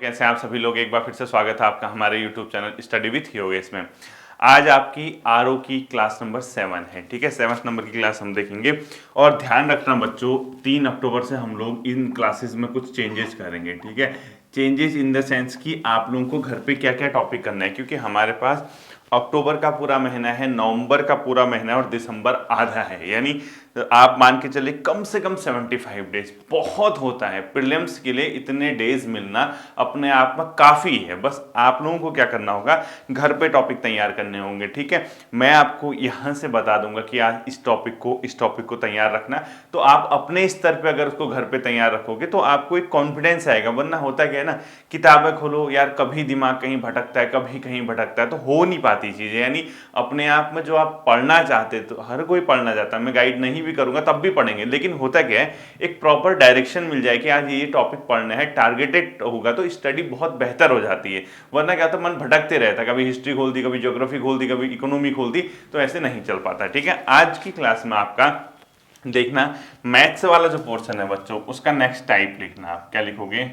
कैसे हैं आप सभी लोग। एक बार फिर से स्वागत है आपका हमारे YouTube channel study with Yogesh में। आज आपकी आरओ की क्लास नंबर 7 है, ठीक है। 7th नंबर की क्लास हम देखेंगे। और ध्यान रखना बच्चों, 3 अक्टूबर से हम लोग इन क्लासेस में कुछ चेंजेस करेंगे, ठीक है। चेंजेस इन द सेंस कि आप लोगों को घर पे क्या क्या टॉपिक करना है, क्योंकि हमारे पास अक्टूबर का पूरा महीना है, नवंबर का पूरा महीना है और दिसंबर आधा है। यानी आप मान के चलिए कम से कम 75 डेज बहुत होता है। प्रीलिम्स के लिए इतने डेज मिलना अपने आप में काफ़ी है। बस आप लोगों को क्या करना होगा, घर पे टॉपिक तैयार करने होंगे, ठीक है। मैं आपको यहाँ से बता दूंगा कि आज इस टॉपिक को तैयार रखना। तो आप अपने स्तर पे अगर उसको घर पे तैयार रखोगे तो आपको एक कॉन्फिडेंस आएगा। वरना होता क्या है ना, किताबें खोलो यार, कभी दिमाग कहीं भटकता है, कभी कहीं भटकता है, तो हो नहीं पाती चीज़ें। यानी अपने आप में जो आप पढ़ना चाहते, तो हर कोई पढ़ना चाहता है, मैं गाइड नहीं भी करूंगा तब भी पढ़ेंगे, लेकिन होता क्या है, एक प्रॉपर डायरेक्शन मिल जाए कि आज ये टॉपिक पढ़ना है, टारगेटेड होगा तो स्टडी बहुत बेहतर हो जाती है। वरना क्या होता है, मन भटकते रहता, कभी हिस्ट्री खोल दी, कभी ज्योग्राफी खोल दी, कभी इकोनॉमी खोल दी, तो ऐसे नहीं चल पाता, ठीक है। आज की क्लास में आपका देखना मैथ्स वाला जो पोर्शन है बच्चों, उसका नेक्स्ट टाइप लिखना। आप क्या लिखोगे,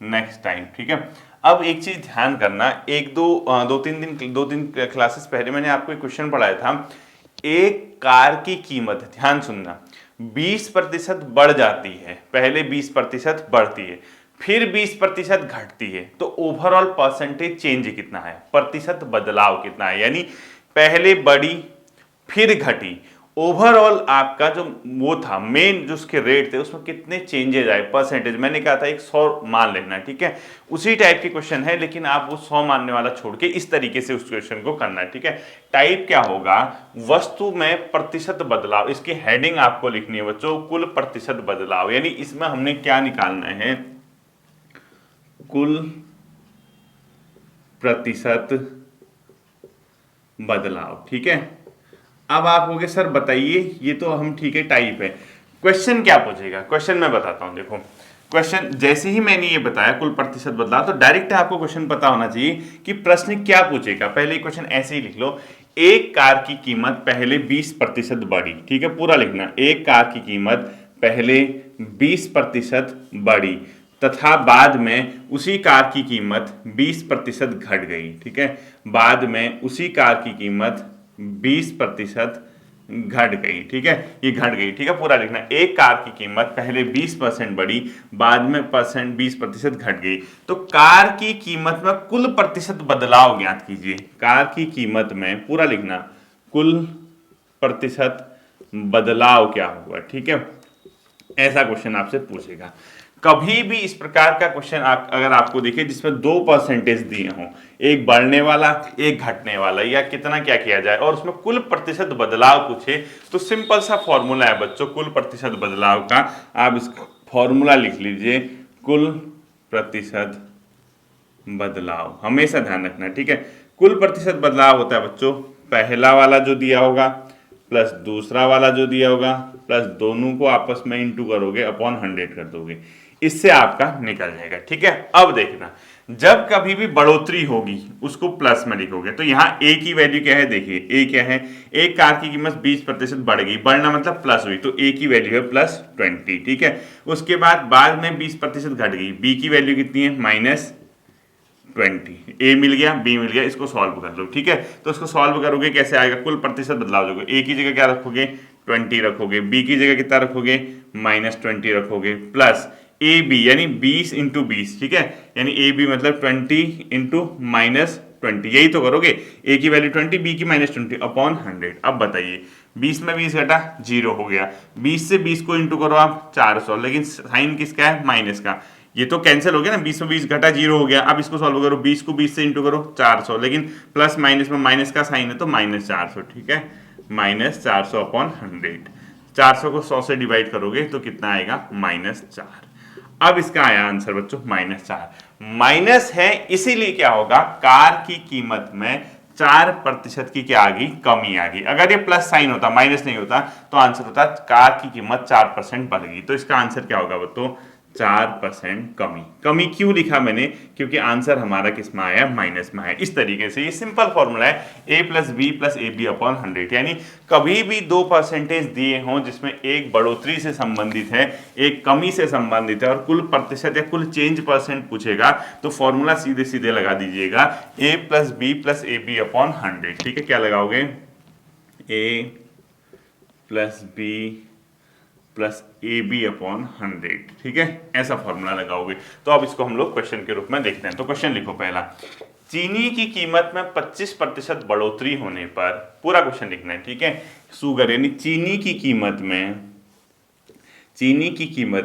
नेक्स्ट टाइप, ठीक है। अब एक चीज ध्यान करना, दो तीन क्लासेस पहले मैंने आपको एक क्वेश्चन पढ़ाया था। एक कार की कीमत, ध्यान सुनना, 20% बढ़ जाती है। पहले 20% बढ़ती है, फिर 20% घटती है, तो ओवरऑल परसेंटेज चेंज कितना है, प्रतिशत बदलाव कितना है। यानी पहले बढ़ी फिर घटी, ओवरऑल आपका जो वो था मेन जो उसके रेट थे उसमें कितने चेंजेज आए, परसेंटेज। मैंने कहा था एक 100 मान लेना, ठीक है। उसी टाइप के क्वेश्चन है, लेकिन आप वो 100 मानने वाला छोड़ के इस तरीके से उस क्वेश्चन को करना है, ठीक है। टाइप क्या होगा, वस्तु में प्रतिशत बदलाव। इसकी हेडिंग आपको लिखनी है बच्चों, कुल प्रतिशत बदलाव। यानी इसमें हमने क्या निकालना है, कुल प्रतिशत बदलाव, ठीक है। अब आप कहोगे सर बताइए, ये तो हम ठीक है टाइप है, क्वेश्चन क्या पूछेगा। क्वेश्चन मैं बताता हूं, देखो क्वेश्चन जैसे ही मैंने ये बताया कुल प्रतिशत बदलाव, तो डायरेक्ट आपको क्वेश्चन पता होना चाहिए कि प्रश्न क्या पूछेगा। पहले क्वेश्चन ऐसे ही लिख लो, एक कार की कीमत पहले 20% बढ़ी, ठीक है, पूरा लिखना। एक कार की कीमत पहले 20% बढ़ी तथा बाद में उसी कार की कीमत 20% घट गई, ठीक है। बाद में उसी कार की कीमत 20% घट गई, ठीक है, ये घट गई, ठीक है, पूरा लिखना। एक कार की कीमत पहले 20% बढ़ी, बाद में 20% घट गई, तो कार की कीमत में कुल प्रतिशत बदलाव ज्ञात कीजिए। कार की कीमत में, पूरा लिखना, कुल प्रतिशत बदलाव क्या हुआ, ठीक है। ऐसा क्वेश्चन आपसे पूछेगा। कभी भी इस प्रकार का क्वेश्चन अगर आपको दिखे जिसमें 2% दिए हों, एक बढ़ने वाला एक घटने वाला, या कितना क्या किया जाए, और उसमें कुल प्रतिशत बदलाव पूछे, तो सिंपल सा फॉर्मूला है बच्चों कुल प्रतिशत बदलाव का। आप इसका फॉर्मूला लिख लीजिए, कुल प्रतिशत बदलाव। हमेशा ध्यान रखना, ठीक है। कुल प्रतिशत बदलाव होता है बच्चों, पहला वाला जो दिया होगा प्लस दूसरा वाला जो दिया होगा, प्लस दोनों को आपस में इंटू करोगे, अपॉन 100 कर दोगे, इससे आपका निकल जाएगा, ठीक है। अब देखना, जब कभी भी बढ़ोतरी होगी उसको प्लस में लिखोगे, तो यहाँ ए की वैल्यू क्या है, देखिए ए क्या है, एक कार की कीमत 20% बढ़ गई, बढ़ना मतलब प्लस हुई, तो ए की वैल्यू है +20, ठीक है। उसके बाद में 20% घट गई, बी की वैल्यू कितनी है, -20। ए मिल गया, बी मिल गया, इसको सॉल्व कर लो, ठीक है। तो इसको सॉल्व करोगे कैसे आएगा, कुल प्रतिशत बदलाव जो, ए की जगह क्या रखोगे, 20 रखोगे, बी की जगह कितना रखोगे, -20 रखोगे, प्लस ए बी यानी 20 × 20, ठीक है। यानी ए बी मतलब 20 × -20, यही तो करोगे। ए की वैल्यू 20, बी की -20 अपॉन 100। अब बताइए 20 में 20 घटा 0 हो गया, 20 से 20 को इंटू करो आप 400, लेकिन साइन किसका है, माइनस का, ये तो कैंसिल हो गया ना, 20 में 20 घटा 0 हो गया। अब इसको सॉल्व करो, 20 को 20 से इंटू करो 400, लेकिन प्लस माइनस में माइनस का साइन है तो -400, ठीक है, -400 अपॉन 100। 400 को 100 से डिवाइड करोगे तो कितना आएगा, -4। अब इसका आया आंसर बच्चों -4। माइनस है इसीलिए क्या होगा, कार की कीमत में 4% की क्या आ गई, कमी आ गई। अगर ये प्लस साइन होता, माइनस नहीं होता, तो आंसर होता कार की कीमत 4% बढ़ गई। तो इसका आंसर क्या होगा बच्चों, 4% कमी। कमी क्यों लिखा मैंने, क्योंकि आंसर हमारा किस में आया, माइनस में आया। इस तरीके से ये सिंपल फॉर्मूला है a plus B plus A B upon 100, यानी कभी भी 2 परसेंटेज दिए हों जिसमें एक बढ़ोतरी से संबंधित है, एक कमी से संबंधित है और कुल प्रतिशत या कुल चेंज परसेंट पूछेगा, तो फॉर्मूला सीधे सीधे लगा दीजिएगा a plus B plus A B upon 100। ठीक है, क्या लगाओगे, a plus B plus A B upon 100। ठीक है, ऐसा फॉर्मूला लगाओगे। तो अब इसको हम लोग क्वेश्चन के रूप में देखते हैं। तो क्वेश्चन लिखो पहला, चीनी की कीमत में 25% बढ़ोतरी होने पर, पूरा क्वेश्चन लिखना है। ठीक है, शुगर यानी चीनी की कीमत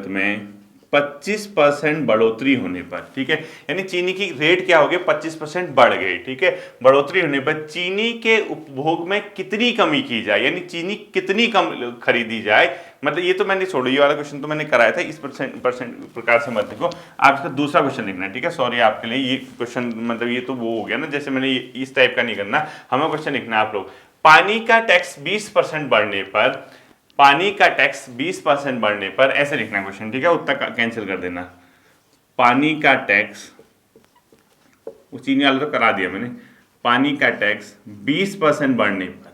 में 25% बढ़ोतरी होने पर, ठीक है, यानी चीनी की रेट क्या हो गया, 25% बढ़ गई। ठीक है, बढ़ोतरी होने पर चीनी के उपभोग में कितनी कमी की जाए, यानी चीनी कितनी कम खरीदी जाए। मतलब ये तो मैंने छोड़ो, ये वाला क्वेश्चन तो मैंने कराया था, इस परसेंट प्रकार से मत लिखो। आप इसका दूसरा क्वेश्चन लिखना है। ठीक है, सॉरी आपके लिए ये क्वेश्चन, मतलब ये तो वो हो गया ना, जैसे मैंने इस टाइप का नहीं करना, हमें क्वेश्चन लिखना है आप लोग। पानी का टैक्स 20% बढ़ने पर, पानी का टैक्स 20% बढ़ने पर, ऐसे लिखना क्वेश्चन। ठीक है, उत्तर कैंसिल कर देना। पानी का टैक्स, चीनी वाला तो करा दिया मैंने, पानी का टैक्स 20% बढ़ने पर,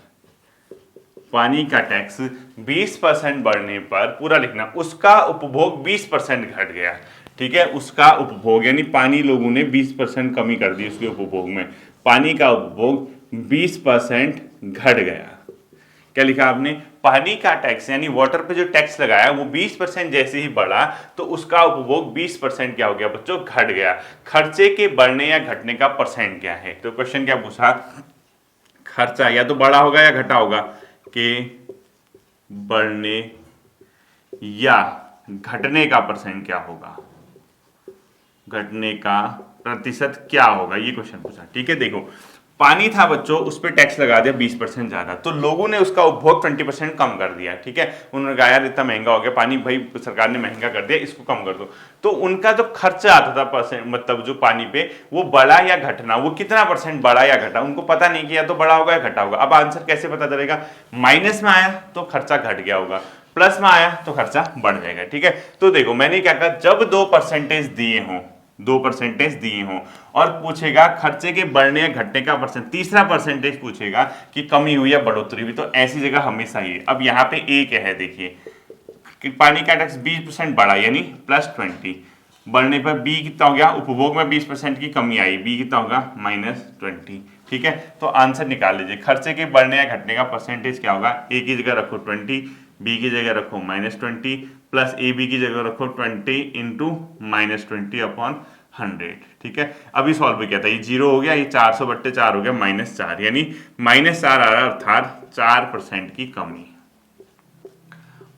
पानी का टैक्स 20% बढ़ने पर, पूरा लिखना, उसका उपभोग 20% घट गया। ठीक है, उसका उपभोग यानी पानी लोगों ने 20% कमी कर दी उसके उपभोग में, पानी का उपभोग 20% घट गया। क्या लिखा आपने, पानी का टैक्स यानी वाटर पे जो टैक्स लगाया वो 20% जैसे ही बढ़ा तो उसका उपभोग 20% क्या हो गया बच्चों, घट गया। खर्चे के बढ़ने या घटने का परसेंट क्या है, तो क्वेश्चन क्या पूछा, खर्चा या तो बढ़ा होगा या घटा होगा, के बढ़ने या घटने का परसेंट क्या होगा, घटने का प्रतिशत क्या होगा, ये क्वेश्चन पूछा। ठीक है, देखो पानी था बच्चों, उस पर टैक्स लगा दिया 20% ज्यादा, तो लोगों ने उसका उपभोग 20% कम कर दिया। ठीक है, उन्होंने कहा यार इतना महंगा हो गया पानी, भाई सरकार ने महंगा कर दिया, इसको कम कर दो। तो उनका जो खर्चा आता था परसेंट, मतलब जो पानी पे, वो बढ़ा या घटना, वो कितना परसेंट बढ़ा या घटा, उनको पता नहीं कि या तो बढ़ा होगा या घटा होगा। अब आंसर कैसे पता चलेगा, माइनस में आया तो खर्चा घट गया होगा, प्लस में आया तो खर्चा बढ़ जाएगा। ठीक है, तो देखो मैंने क्या कहा, जब 2% दिए हों, 2% दिए हों और पूछेगा खर्चे के बढ़ने या घटने का परसेंट, तीसरा परसेंटेज पूछेगा कि कमी हुई या बढ़ोतरी हुई, तो ऐसी जगह हमेशा ही। अब यहाँ पे ए क्या है, देखिए कि पानी का टैक्स 20% बढ़ा यानी +20, बढ़ने पर बी कितना हो गया, उपभोग में 20% की कमी आई, बी कितना होगा -20। ठीक है, तो आंसर निकाल लीजिए, खर्चे के बढ़ने या घटने का परसेंटेज क्या होगा, ए की जगह रखो 20, बी की जगह रखो -20, प्लस ए बी की जगह रखो 20 इंटू -20 अपॉन 100। ठीक है, अभी सॉल्व किया था, ये 0 हो गया, ये 400/4 हो गया -4, यानी -4 आ रहा है, अर्थात 4% की कमी।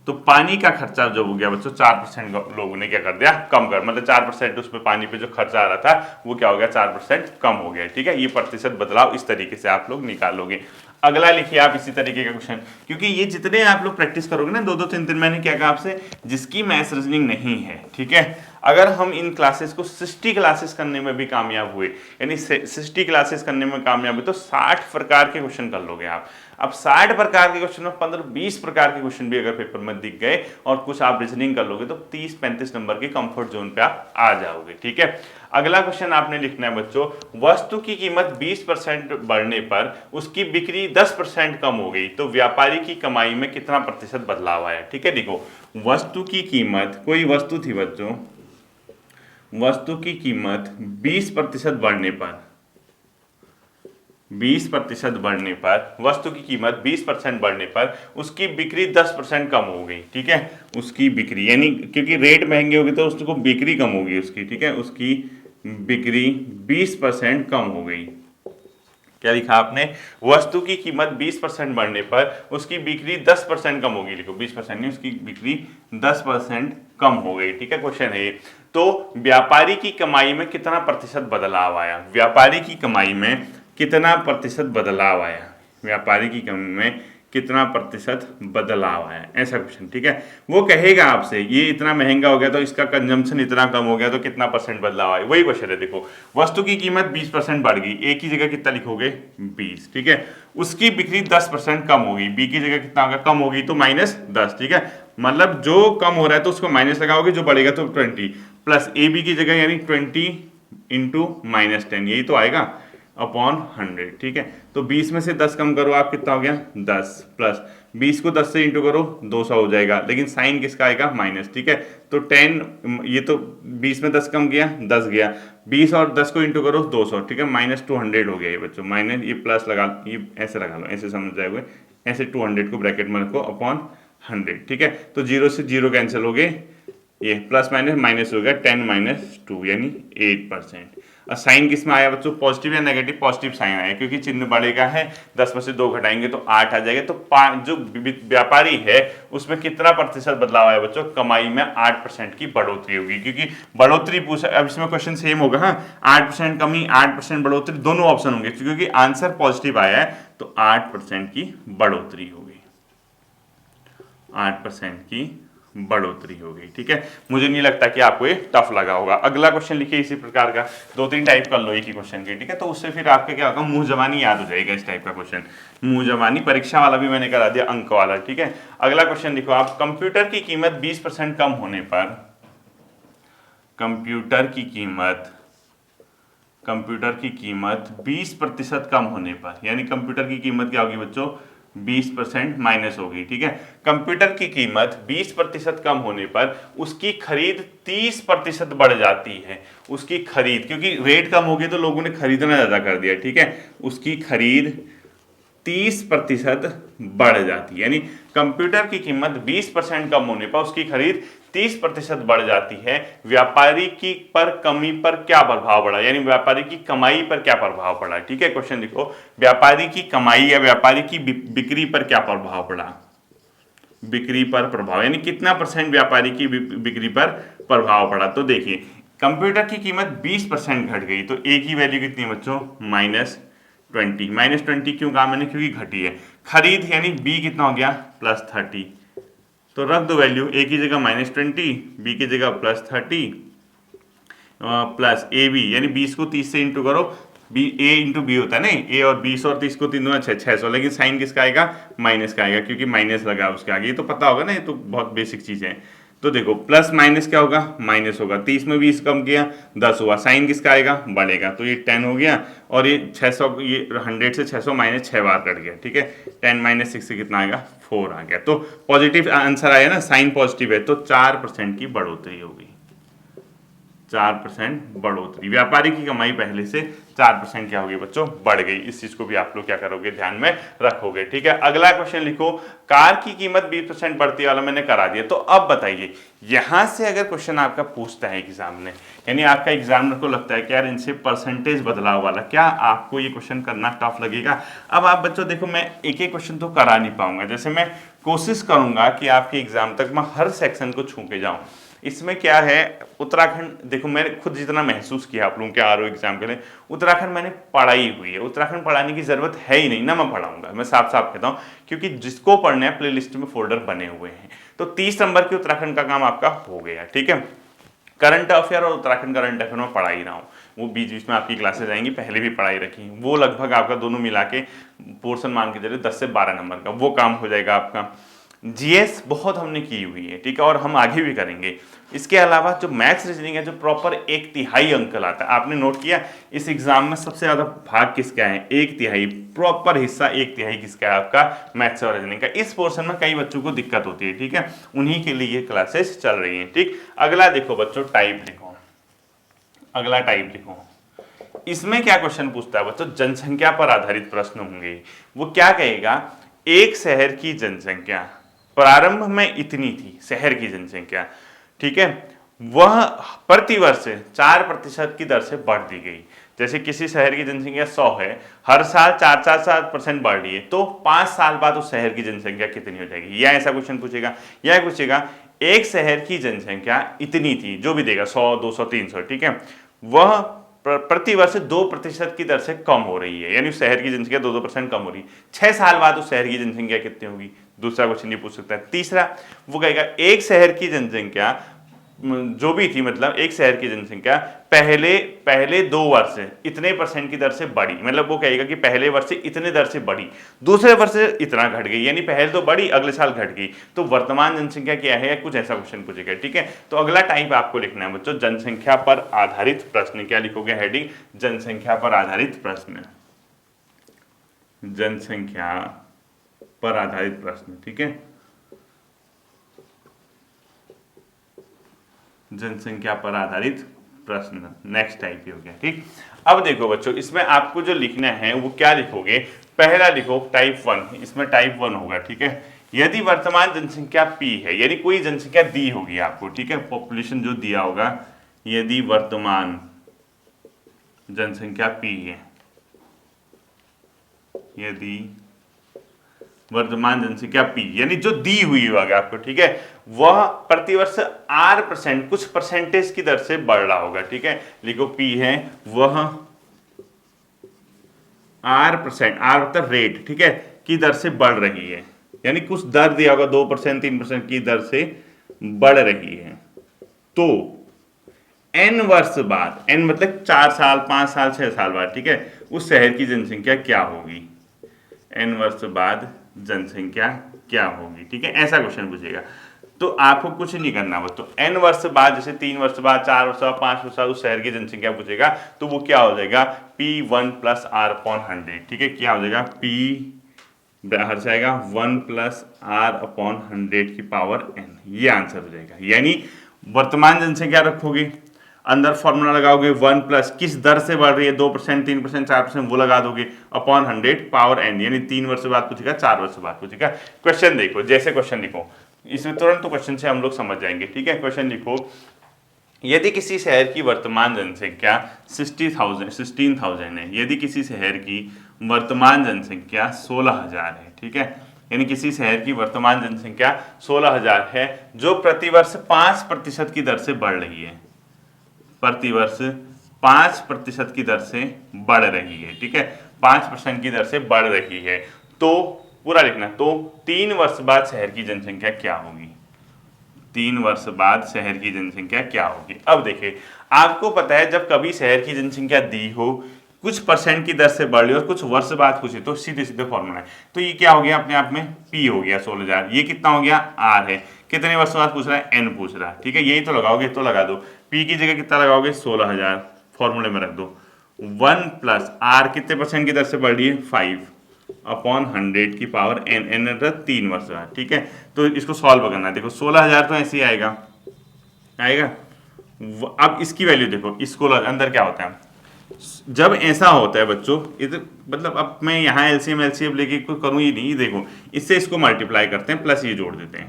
तो पानी का खर्चा जो हो गया बच्चों 4% लोगों ने क्या कर दिया, कम कर, मतलब 4% उसमें पानी पे जो खर्चा आ रहा था वो क्या हो गया, 4% कम हो गया। ठीक है, ये प्रतिशत बदलाव इस तरीके से आप लोग निकालोगे। अगला लिखिए आप इसी तरीके का क्वेश्चन, क्योंकि ये जितने आप लोग प्रैक्टिस करोगे ना 2-2 3-3, मैंने क्या कहा आपसे, जिसकी मैथ्स रीजनिंग नहीं है, ठीक है, अगर हम इन क्लासेस को 60 क्लासेस करने में भी कामयाब हुए, यानी 60 क्लासेस करने में कामयाब हुए, तो 60 प्रकार के क्वेश्चन कर लोगे आप। अब 60 प्रकार के क्वेश्चन में 15-20 प्रकार के क्वेश्चन भी अगर पेपर में दिख गए और कुछ आप रीजनिंग कर लोगे तो 30-35 नंबर के कंफर्ट जोन पे आप आ जाओगे। ठीक है, अगला क्वेश्चन आपने लिखना है बच्चों, वस्तु की कीमत 20% बढ़ने पर उसकी बिक्री 10% कम हो गई तो व्यापारी की कमाई में कितना प्रतिशत बदलाव आया। ठीक है, देखो वस्तु की कीमत, कोई वस्तु थी बच्चों, वस्तु की कीमत 20% बढ़ने पर, 20% बढ़ने पर, वस्तु की कीमत 20% बढ़ने पर उसकी बिक्री 10% कम हो गई। ठीक है, उसकी बिक्री यानी क्योंकि रेट महंगे हो गए तो उसको बिक्री कम होगी उसकी। ठीक है, उसकी बिक्री 20% कम हो गई। क्या लिखा आपने, वस्तु की कीमत 20% बढ़ने पर उसकी बिक्री 10% कम होगी, लिखो 20% नहीं, उसकी बिक्री 10% कम हो गई। ठीक है, क्वेश्चन है। तो व्यापारी की कमाई में कितना प्रतिशत बदलाव आया, व्यापारी की कमाई में कितना प्रतिशत बदलाव आया, व्यापारी की कमाई में कितना प्रतिशत बदलाव आया, ऐसा क्वेश्चन, ठीक है। वो कहेगा आपसे ये इतना महंगा हो गया तो इसका कंजम्पशन इतना कम हो गया तो कितना परसेंट बदलाव आया, वही क्वेश्चन है। देखो वस्तु की कीमत 20% बढ़ गई, ए की जगह कितना लिखोगे 20, ठीक है। उसकी बिक्री 10% कम होगी, बी की जगह कितना होगा, कम होगी तो -10, ठीक है। मतलब जो कम हो रहा है तो उसको माइनस लगाओगे, जो बढ़ेगा तो 20, प्लस ए बी की जगह यानी 20 इंटू -10, यही तो आएगा अपॉन 100, ठीक है। तो 20 में से 10 कम करो आप, कितना हो गया 10, प्लस 20 को 10 से इंटू करो 200 हो जाएगा, लेकिन साइन किसका आएगा माइनस, ठीक है। तो 10, ये तो 20 में 10 कम गया 10 गया, 20 और 10 को इंटू करो 200, ठीक है, -200 हो गया ये बच्चों, माइनस ये प्लस लगा, ये ऐसे लगा लो, ऐसे समझ जाओगे, ऐसे 200 को ब्रैकेट में रखो अपॉन 100, ठीक है। तो 0 से 0 कैंसिल हो गए, ये प्लस माइनस माइनस हो गया, 10 - 2 यानी 8%। और साइन किस में आया बच्चों, पॉजिटिव या नेगेटिव, पॉजिटिव साइन आया, क्योंकि चिन्ह बढ़ेगा है, 10 में से 2 घटाएंगे तो 8 आ जाएगा। तो जो व्यापारी है उसमें कितना प्रतिशत बदलाव आया बच्चों, कमाई में 8% की बढ़ोतरी होगी, क्योंकि बढ़ोतरी पूछा, अब इसमें क्वेश्चन सेम होगा, हाँ 8% कमी 8% बढ़ोतरी, दोनों ऑप्शन होंगे, क्योंकि आंसर पॉजिटिव आया है तो 8% की बढ़ोतरी होगी, 8% की बढ़ोतरी हो गई, ठीक है। मुझे नहीं लगता कि आपको ये टफ लगा होगा। अगला क्वेश्चन लिखिए इसी प्रकार का, 2-3 टाइप कर लो एक ही क्वेश्चन के, ठीक है। तो उससे फिर आपका क्या होगा, मुंह जबानी याद हो जाएगा इस टाइप का क्वेश्चन, मुंह जबानी, परीक्षा वाला भी मैंने करा दिया, अंक वाला, ठीक है। अगला क्वेश्चन लिखो आप, कंप्यूटर की कीमत 20% कम होने पर, कंप्यूटर की कीमत 20% कम होने पर, यानी कंप्यूटर की कीमत क्या होगी बच्चों, 20% माइनस होगी, ठीक है। कंप्यूटर की कीमत 20% कम होने पर उसकी खरीद 30% बढ़ जाती है, उसकी खरीद, क्योंकि रेट कम हो गई तो लोगों ने खरीदना ज्यादा कर दिया, ठीक है। उसकी खरीद 30% बढ़ जाती है, यानी कंप्यूटर की कीमत 20% कम होने पर उसकी खरीद 30% बढ़ जाती है। व्यापारी की पर कमी पर क्या प्रभाव पड़ा, यानी व्यापारी की कमाई पर क्या प्रभाव पड़ा, ठीक है। क्वेश्चन लिखो, व्यापारी की कमाई या व्यापारी की बिक्री पर क्या प्रभाव पड़ा, बिक्री पर प्रभाव, यानी कितना परसेंट व्यापारी की बिक्री पर प्रभाव पड़ा। तो देखिए कंप्यूटर की कीमत 20% घट गई, तो ए की वैल्यू कितनी बच्चों, -20, -20 क्यों कहा मैंने, क्योंकि घटी है। खरीद यानी बी कितना हो गया, +30, तो रख दो वैल्यू, ए की जगह -20, बी की जगह +30, प्लस ए बी, यानी 20 को 30 से इंटू करो, बी ए इंटू बी होता है नहीं, ए और 20 और 30 को 3 दूना 600, लेकिन साइन किसका आएगा, माइनस का आएगा, क्योंकि माइनस लगा उसके आगे, ये तो पता होगा ना, ये तो बहुत बेसिक चीज़ है। तो देखो प्लस माइनस क्या होगा, माइनस होगा, 30 में 20 कम किया 10 हुआ, साइन किसका आएगा, बढ़ेगा, तो ये 10 हो गया, और ये 600, ये 100 से 600 माइनस 6 बार कट गया, ठीक है। 10 - 6 से कितना आएगा, 4 आ गया, तो पॉजिटिव आंसर आया ना, साइन पॉजिटिव है, तो 4% की बढ़ोतरी होगी, 4% बढ़ोतरी। व्यापारी की कमाई पहले से 4% क्या होगी बच्चों, बढ़ गई। इस चीज को भी आप लोग क्या करोगे, ध्यान में रखोगे, ठीक है। अगला क्वेश्चन लिखो, कार की कीमत 20% बढ़ती वाला मैंने करा दिया। तो अब बताइए, यहां से अगर क्वेश्चन आपका पूछता है एग्जाम में, यानी आपका एग्जामिनर को लगता है कि यार इनसे परसेंटेज बदलाव वाला, क्या आपको ये क्वेश्चन करना टफ लगेगा। अब आप बच्चों देखो, मैं एक एक क्वेश्चन तो करा नहीं पाऊंगा, जैसे मैं कोशिश करूंगा कि आपके एग्जाम तक मैं हर सेक्शन को छू के जाऊं। इसमें क्या है, उत्तराखंड देखो, मैंने खुद जितना महसूस किया आप लोगों के आरओ एग्जाम के लिए, उत्तराखंड मैंने पढ़ाई हुई है, उत्तराखंड पढ़ाने की जरूरत है ही नहीं ना, मैं पढ़ाऊंगा, मैं साफ साफ कहता हूं, क्योंकि जिसको पढ़ना है प्लेलिस्ट में फोल्डर बने हुए हैं। तो 30 नंबर की उत्तराखंड का काम आपका हो गया, ठीक है। करंट अफेयर और उत्तराखंड करंट अफेयर में पढ़ा ही रहा हूँ, वो बीच बीच में आपकी क्लासेस आएंगी, पहले भी पढ़ाई रखी, वो लगभग आपका दोनों मिला के पोर्शन मान के चलिए 10 से 12 नंबर का वो काम हो जाएगा आपका। जीएस बहुत हमने की हुई है, ठीक है, और हम आगे भी करेंगे। इसके अलावा जो मैथ्स रीजनिंग है, जो प्रॉपर 1/3 अंक लाता है, आपने नोट किया इस एग्जाम में सबसे ज्यादा भाग किसका है, 1/3, प्रॉपर हिस्सा 1/3 किसका है, आपका मैथ्स और रीजनिंग का। इस पोर्शन में कई बच्चों को दिक्कत होती है, ठीक है, उन्हीं के लिए क्लासेस चल रही है, ठीक। अगला देखो बच्चों, टाइप लिखो, अगला टाइप लिखो। इसमें क्या क्वेश्चन पूछता है बच्चों, जनसंख्या पर आधारित प्रश्न होंगे। वो क्या कहेगा, एक शहर की जनसंख्या प्रारंभ में इतनी थी, शहर की जनसंख्या, ठीक है, वह प्रतिवर्ष 4% की दर से बढ़ दी गई। जैसे किसी शहर की जनसंख्या 100 है, हर साल 4-4-4% बढ़ रही है, तो 5 साल बाद उस शहर की जनसंख्या कितनी हो जाएगी, या ऐसा क्वेश्चन पूछेगा। या पूछेगा एक शहर की जनसंख्या इतनी थी, जो भी देगा 100, 200, 300, ठीक है, वह प्रति वर्ष 2% की दर से कम हो रही है, यानी शहर की जनसंख्या 2% कम हो रही है, 6 साल बाद उस शहर की जनसंख्या कितनी होगी? दूसरा क्वेश्चन ये पूछ सकता है। तीसरा वो कहेगा एक शहर की जनसंख्या जो भी थी, मतलब एक शहर की जनसंख्या पहले 2 वर्ष इतने % की दर से बढ़ी, मतलब वो कहेगा कि पहले वर्ष से इतने दर से बढ़ी, दूसरे वर्ष से इतना घट गई, यानी पहले तो बढ़ी अगले साल घट गई, तो वर्तमान जनसंख्या क्या है, कुछ ऐसा क्वेश्चन पूछेगा। ठीक है, तो अगला टाइप आपको लिखना है बच्चों, जनसंख्या पर आधारित प्रश्न। क्या लिखोगे? हेडिंग जनसंख्या पर आधारित प्रश्न, जनसंख्या पर आधारित प्रश्न। ठीक है, जनसंख्या पर आधारित प्रश्न नेक्स्ट टाइप ही हो गया। ठीक, अब देखो बच्चों, इसमें आपको जो लिखना है वो क्या लिखोगे? पहला लिखो टाइप 1, इसमें टाइप 1 होगा। ठीक है, यदि वर्तमान जनसंख्या P है, यानी कोई जनसंख्या दी होगी आपको, ठीक है, पॉपुलेशन जो दिया होगा, यदि वर्तमान जनसंख्या P है, यदि वर्तमान जनसंख्या P यानी जो दी हुई होगा आपको, ठीक है, वह प्रतिवर्ष R% कुछ परसेंटेज की दर से बढ़ रहा होगा। ठीक है, लिखो P है वह R%, R मतलब रेट, ठीक है, की दर से बढ़ रही है, यानी कुछ दर दिया होगा 2% 3% की दर से बढ़ रही है, तो n वर्ष बाद, n मतलब 4 साल 5 साल 6 साल बाद, ठीक है, उस शहर की जनसंख्या क्या होगी? n वर्ष बाद जनसंख्या क्या होगी? ठीक है, ऐसा क्वेश्चन पूछेगा। तो आपको कुछ नहीं करना, वो तो n वर्ष बाद, जैसे 3 वर्ष बाद, 4 वर्ष बाद, 5 वर्ष बाद उस शहर की जनसंख्या पूछेगा, तो वो क्या हो जाएगा? P1 + R/100। ठीक है, क्या हो जाएगा? P बाहर से आएगा 1 + R/100 की पावर n, ये आंसर हो जाएगा। यानी वर्तमान जनसंख्या रखोगे, अंदर फॉर्मूला लगाओगे, 1 प्लस किस दर से बढ़ रही है, 2% 3% 4%, वो लगा दोगे अपॉन 100 पावर n, यानी 3 वर्ष बाद पूछेगा, 4 वर्ष बाद पूछेगा। क्वेश्चन देखो, जैसे क्वेश्चन लिखो, इसमें तुरंत तो क्वेश्चन से हम लोग समझ जाएंगे। ठीक है, क्वेश्चन लिखो, यदि किसी शहर की वर्तमान जनसंख्या 16,000 है, यदि किसी शहर की वर्तमान जनसंख्या 16,000 है, ठीक है, यानी किसी शहर की वर्तमान जनसंख्या 16,000 है, जो प्रतिवर्ष 5% की दर से बढ़ रही है, प्रतिवर्ष 5% की दर से बढ़ रही है। ठीक है, 5% की दर से बढ़ रही है, तो पूरा लिखना, तो 3 वर्ष बाद शहर की जनसंख्या क्या होगी? 3 वर्ष बाद शहर की जनसंख्या क्या होगी? अब देखिए, आपको पता है जब कभी शहर की जनसंख्या दी हो, कुछ परसेंट की दर से बढ़ रही और कुछ वर्ष बाद पूछे, तो सीधे सीधे फॉर्मूला है, तो ये क्या हो गया? अपने आप में P हो गया 16,000, ये कितना हो गया? R है, कितने वर्ष बाद पूछ रहा है? N पूछ रहा है। ठीक है, यही तो लगाओगे, तो लगा दो, P की जगह कितना लगाओगे? 16,000, फॉर्मूले में रख दो, 1 + R कितने परसेंट की दर से बढ़ रही है? 5/100 की पावर n, n 3 वर्ष बाद। ठीक है, तो इसको सॉल्व करना है। देखो 16,000 तो ऐसे ही आएगा, अब इसकी वैल्यू देखो, इसको अंदर क्या होता है जब ऐसा होता है बच्चों, इधर मतलब अब मैं यहाँ LCM लेके करूँ ही नहीं, देखो इससे इसको मल्टीप्लाई करते हैं, प्लस ये जोड़ देते हैं,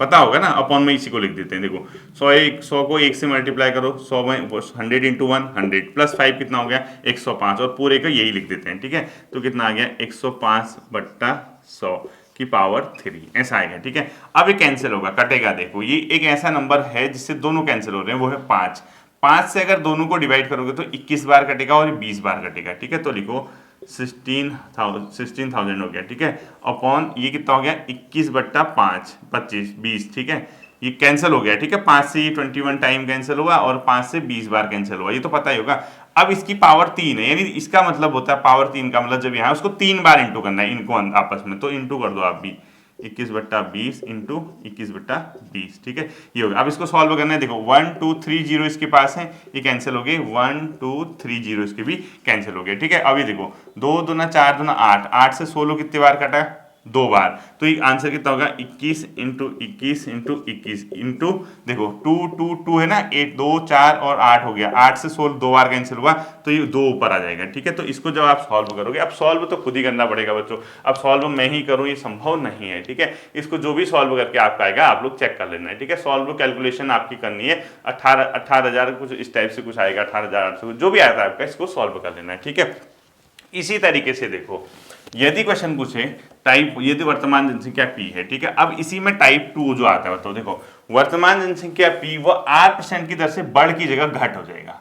पता होगा ना, अपॉन में इसी को लिख देते हैं। देखो 100 को 1 से मल्टीप्लाई करो, 100 में 100 × 1 100 + 5 कितना हो गया? 105, और पूरे का यही लिख देते हैं। ठीक है, तो कितना आ गया? 105/100 की पावर 3, ऐसा आएगा। ठीक है, अब ये कैंसिल होगा, कटेगा। देखो ये एक ऐसा नंबर है जिससे दोनों कैंसिल हो रहे हैं, वो है 5। 5 से अगर दोनों को डिवाइड करोगे तो 21 बार कटेगा और 20 बार कटेगा। ठीक है, तो लिखो 16,000 हो गया। ठीक है, अपॉन ये कितना हो गया? 21/5 25 20। ठीक है, ये कैंसिल हो गया। ठीक है, 5 से ये 21 टाइम कैंसिल हुआ और 5 से 20 बार कैंसिल हुआ, ये तो पता ही होगा। अब इसकी पावर 3 है, यानी इसका मतलब होता है पावर 3 का मतलब जब यहाँ उसको 3 बार इंटू करना है इनको आपस में, तो इंटू कर दो आप भी, 21/20 इंटू 21/20। ठीक है, ये होगा। अब इसको सॉल्व करना है। देखो 1 2 3 0 इसके पास है, ये कैंसिल हो गए, 1 2 3 0 इसके भी कैंसिल हो गए। ठीक है, अभी देखो 2 दूना 4 दूना 8, 8 से 16 कितने बार कटा? 2 बार, तो ये आंसर कितना होगा? 21 × 21 × 21 इंटू, देखो 2 2 2 है ना, 1 2 4 और 8 हो गया, 8 से 16 2 बार कैंसिल हुआ, तो ये 2 ऊपर आ जाएगा। ठीक है, तो इसको जब आप सॉल्व करोगे, अब सॉल्व तो खुद ही करना पड़ेगा बच्चों, अब सॉल्व मैं ही करूँ ये संभव नहीं है। ठीक है, इसको जो भी सॉल्व करके आपका आएगा आप लोग चेक कर लेना है। ठीक है, सॉल्व कैलकुलेशन आपकी करनी है, 18,000 कुछ इस टाइप से कुछ आएगा, 18,800 जो भी आता है आपका, इसको सॉल्व कर लेना है। ठीक है, इसी तरीके से देखो, यदि क्वेश्चन पूछे टाइप, यदि वर्तमान जनसंख्या P है, ठीक है, अब इसी में टाइप 2 जो आता है, बताओ। देखो वर्तमान जनसंख्या P वो R% की दर से बढ़ की जगह घट हो जाएगा,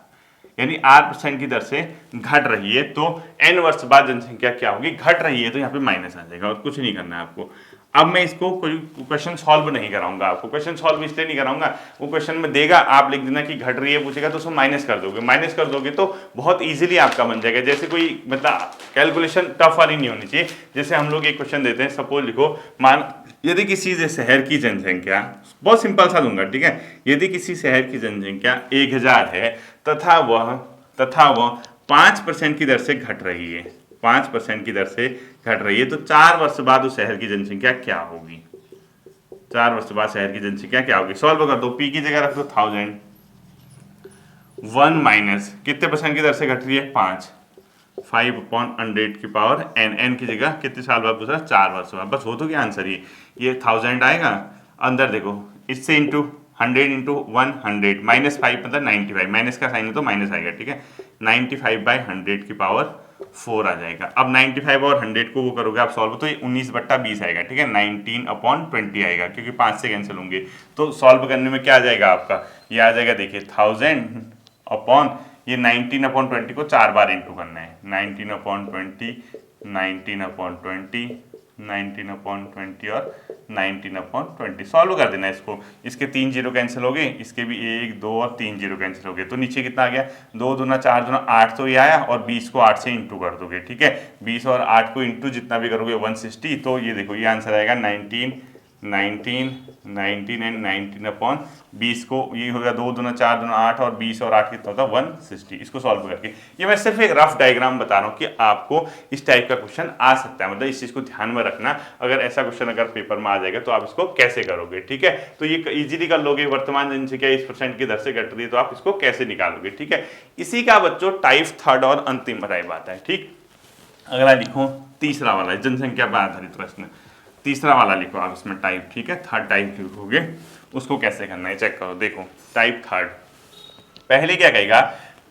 यानी R% की दर से घट रही है, तो n वर्ष बाद जनसंख्या क्या होगी, घट रही है, तो यहाँ पे माइनस आ जाएगा और कुछ नहीं करना है आपको। अब मैं इसको कोई क्वेश्चन सॉल्व नहीं कराऊंगा आपको, क्वेश्चन सॉल्व इसलिए नहीं कराऊंगा, वो क्वेश्चन में देगा, आप लिख देना कि घट रही है पूछेगा तो उसको माइनस कर दोगे, माइनस कर दोगे तो बहुत इजीली आपका बन जाएगा। जैसे कोई मतलब कैलकुलेशन टफ वाली नहीं होनी चाहिए। जैसे हम लोग एक क्वेश्चन देते हैं, सपोज लिखो, मान यदि किसी शहर की जनसंख्या, बहुत सिंपल सा दूंगा, ठीक है, यदि किसी शहर की जनसंख्या 1000 है तथा वह 5% की दर से घट रही है, 5% की दर से घट रही है, तो 4 वर्ष बाद उस शहर की जनसंख्या क्या होगी, 4 वर्ष बाद शहर की जनसंख्या क्या होगी। सॉल्व कर दो, पी की जगह रख दो 1000, 1 माइनस कितने परसेंट की दर से घट रही है, 5/100 की पावर n की जगह कितने साल बाद पूछ रहा है, 4 वर्ष बाद। बस हो तो क्या आंसर ये 1000 आएगा, अंदर देखो इससे इंटू 100 इंटू 100 -5 मतलब 95, माइनस का साइन है तो माइनस आएगा, ठीक है, 95/100 की पावर 4 आ जाएगा। अब 95 और 100 को वो करोगे आप सॉल्व, तो ये 19/20 आएगा, ठीक है, 19/20 आएगा, क्योंकि 5 से कैंसिल होंगे, तो सॉल्व करने में क्या आ जाएगा आपका, ये आ जाएगा, देखिए 1000 अपॉन ये 19/20 को 4 बार इंटू करना है, 19/20, 19/20, 19/20 और 19/20 सॉल्व कर देना इसको। इसके 3 जीरो कैंसिल हो गए, इसके भी 1 2 और 3 जीरो कैंसिल हो गए, तो नीचे कितना आ गया, 2 दूना 4 दूना 8, तो ये आया, और 20 को 8 से इंटू कर दोगे, ठीक है, 20 और 8 को इंटू जितना भी करोगे 160, तो ये देखो ये आंसर आएगा 19 एंड 19/20 को ये होगा, 2 दूना 4 दूना 8 और 20 और 8 कितना होता है 160। इसको सॉल्व करके, ये मैं सिर्फ एक रफ डायग्राम बता रहा हूँ कि आपको इस टाइप का क्वेश्चन आ सकता है, मतलब इस चीज को ध्यान में रखना, अगर ऐसा क्वेश्चन अगर पेपर में आ जाएगा तो आप इसको कैसे करोगे, ठीक है, तो ये इजीली कर लोगे। वर्तमान जनसंख्या 20% की दर से घट रही है, तो आप इसको कैसे निकालोगे, ठीक है। इसी का बच्चों टाइप थर्ड और अंतिम टाइप आता है, ठीक। अगला लिखो तीसरा वाला जनसंख्या पर आधारित प्रश्न, तीसरा वाला लिखो आप इसमें टाइप, ठीक है, थर्ड टाइप लिखोगे, उसको कैसे करना है चेक करो। देखो टाइप थर्ड, पहले क्या कहेगा,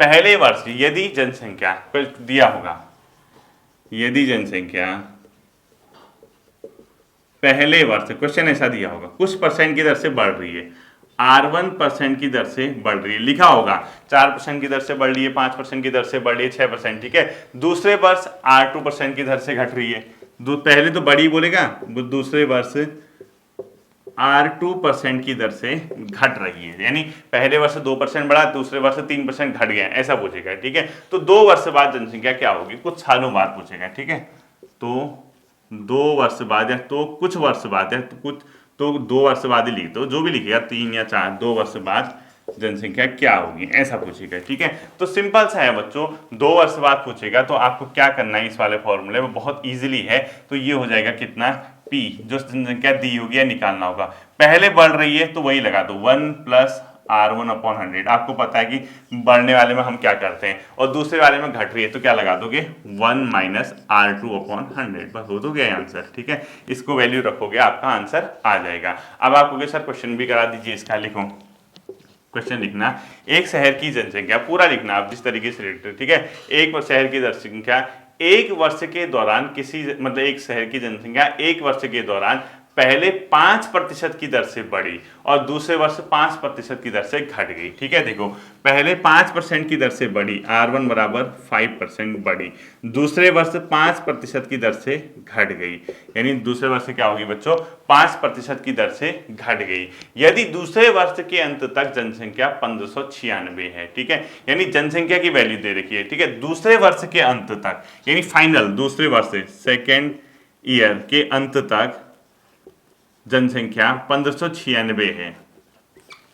पहले वर्ष यदि जनसंख्या कुछ दिया होगा, यदि जनसंख्या पहले वर्ष क्वेश्चन ऐसा दिया होगा कुछ परसेंट की दर से बढ़ रही है, R1% की दर से बढ़ रही है, लिखा होगा 4% की दर से बढ़ रही है, 5% की दर से बढ़ रही है, 6%, ठीक है। दूसरे वर्ष R2% की दर से घट रही है, पहले तो बड़ी बोलेगा, दूसरे वर्ष R2% की दर से घट रही है, यानी पहले वर्ष 2% बढ़ा, दूसरे वर्ष 3% घट गया, ऐसा पूछेगा, ठीक है। तो 2 वर्ष बाद जनसंख्या क्या होगी, कुछ सालों बाद पूछेगा, ठीक है, तो 2 वर्ष बाद या तो कुछ वर्ष बाद या तो 2 वर्ष बाद ही लिख दो, जो भी लिखेगा 3 या 4, 2 वर्ष बाद जनसंख्या क्या होगी, ऐसा पूछेगा, ठीक है। तो सिंपल सा है बच्चों, 2 वर्ष बाद पूछेगा तो आपको क्या करना है, इस वाले फॉर्मूले में बहुत इजीली है, तो ये हो जाएगा कितना, P जो जनसंख्या दी होगी या निकालना होगा, पहले बढ़ रही है तो वही लगा दो 1 + R1/100, आपको पता है कि बढ़ने वाले में हम क्या करते हैं, और दूसरे वाले में घट रही है तो क्या लगा दोगे 1 - R2/100, बस हो तो गया आंसर, ठीक है। इसको वैल्यू रखोगे आपका आंसर आ जाएगा। अब आपको सर क्वेश्चन भी करा दीजिए, इसका लिखो, क्वेश्चन लिखना, एक शहर की जनसंख्या पूरा लिखना आप जिस तरीके से लिखते, ठीक है, एक शहर की जनसंख्या एक वर्ष के दौरान किसी मतलब एक शहर की जनसंख्या एक वर्ष के दौरान पहले 5% की दर से बढ़ी और दूसरे वर्ष 5% की दर से घट गई, ठीक है। देखो पहले 5% की दर से बढ़ी, R1 बराबर 5% बढ़ी, दूसरे वर्ष 5% की दर से घट गई, यानी दूसरे वर्ष क्या होगी बच्चों, 5% की दर से घट गई, यदि दूसरे वर्ष के अंत तक जनसंख्या 1596 है, ठीक है, यानी जनसंख्या की वैल्यू दे रखी है, ठीक है, दूसरे वर्ष के अंत तक, यानी फाइनल दूसरे वर्ष सेकेंड ईयर के अंत तक जनसंख्या 1596 है,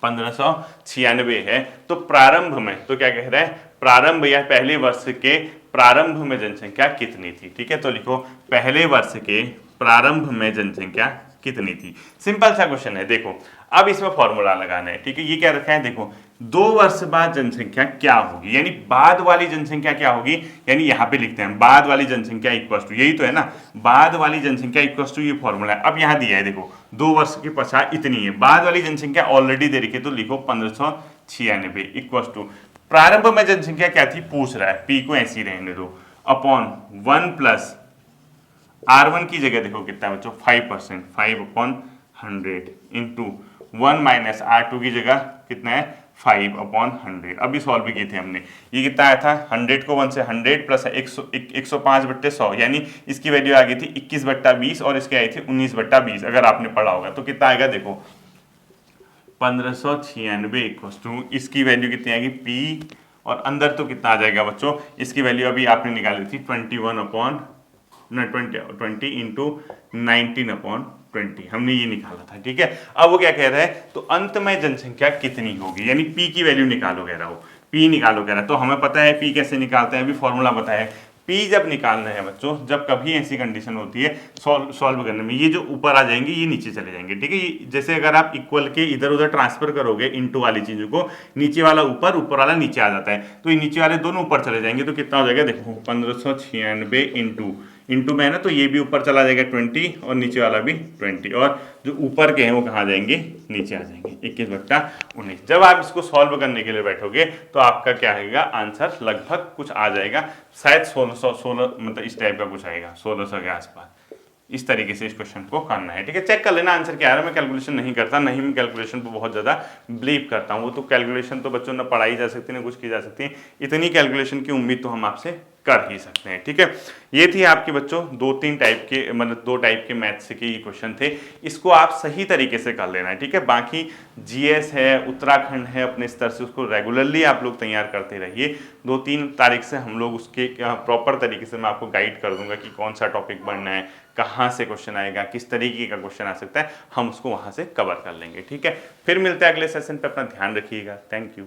1596 है, तो प्रारंभ में तो क्या कह रहा है, प्रारंभ या पहले वर्ष के प्रारंभ में जनसंख्या कितनी थी, ठीक है, तो लिखो पहले वर्ष के प्रारंभ में जनसंख्या कितनी थी। सिंपल सा क्वेश्चन है। देखो अब इसमें फॉर्मूला लगाना है, ठीक है, ये क्या रखा है, देखो 2 वर्ष बाद जनसंख्या क्या होगी, यानी बाद वाली जनसंख्या क्या होगी, यानी यहाँ पे लिखते हैं बाद वाली जनसंख्या इक्वल टू, यही तो है ना, बाद वाली जनसंख्या इक्वल टू, ये फॉर्मूला है। अब यहाँ दिया है देखो 2 वर्ष के पश्चात इतनी है, बाद वाली जनसंख्या ऑलरेडी दे रखी है, तो लिखो 1596 इक्वल टू प्रारंभ में जनसंख्या क्या थी पूछ रहा है, पी को ऐसी रहने दो, अपॉन 1 + R1 की जगह देखो कितना बच्चों 5%, 5/100 इंटू 1 - R2 की जगह कितना है 5/100। अभी सॉल्व भी किए थे हमने। ये कितना आया था, 100 को 1 से 100 प्लस 105/100, यानी इसकी वैल्यू आ गई थी 21/20 और इसकी आई थी 19/20। अगर आपने पढ़ा होगा तो कितना आएगा देखो, 1596 इक्वल्स टू, इसकी वैल्यू कितनी आएगी पी, और अंदर तो कितना आ जाएगा बच्चों, इसकी वैल्यू अभी आपने निकाली थी 20 इंटू 19/20, हमने ये निकाला था। ठीक है, अब वो क्या कह रहा है, तो अंत में जनसंख्या कितनी होगी, यानी पी की वैल्यू निकालो कह रहा हो, पी निकालो कह रहा है। तो हमें पता है पी कैसे निकालते हैं, अभी फॉर्मूला बताया है। पी जब निकालना है बच्चों, जब कभी ऐसी कंडीशन होती है सॉल्व करने में, ये जो ऊपर आ जाएंगे ये नीचे चले जाएंगे। ठीक है, जैसे अगर आप इक्वल के इधर उधर ट्रांसफर करोगे इनटू वाली चीजों को, नीचे वाला ऊपर, ऊपर वाला नीचे आ जाता है, तो ये नीचे वाले दोनों ऊपर चले जाएंगे। तो कितना हो जाएगा देखो, 1596 इंटू में है ना, तो ये भी ऊपर चला जाएगा 20 और नीचे वाला भी 20, और जो ऊपर के हैं वो कहाँ जाएंगे, नीचे आ जाएंगे, 21/19। जब आप इसको सॉल्व करने के लिए बैठोगे तो आपका क्या आएगा आंसर, लगभग कुछ आ जाएगा, शायद 1600 मतलब इस टाइप का कुछ आएगा, 1600 के आसपास। इस तरीके से इस क्वेश्चन को करना है। ठीक है, चेक कर लेना आंसर क्या आ रहा है। मैं कैलकुलेशन नहीं करता, नहीं मैं कैलकुलेशन पर बहुत ज़्यादा बिलीव करता हूँ। वो तो कैलकुलेशन तो बच्चों ना पढ़ाई जा सकती है, ना कुछ की जा सकती है, इतनी कैलकुलेशन की उम्मीद तो हम आपसे कर ही सकते हैं। ठीक है, ये थी आपके बच्चों दो टाइप के मैथ्स के क्वेश्चन थे। इसको आप सही तरीके से कर लेना है। ठीक है, बाकी जीएस है, उत्तराखंड है, अपने स्तर से उसको रेगुलरली आप लोग तैयार करते रहिए। 2-3 तारीख से हम लोग उसके प्रॉपर तरीके से मैं आपको गाइड कर दूंगा कि कौन सा टॉपिक पढ़ना है, कहाँ से क्वेश्चन आएगा, किस तरीके का क्वेश्चन आ सकता है, हम उसको वहाँ से कवर कर लेंगे। ठीक है, फिर मिलते हैं अगले सेशन पे, अपना ध्यान रखिएगा। Thank you.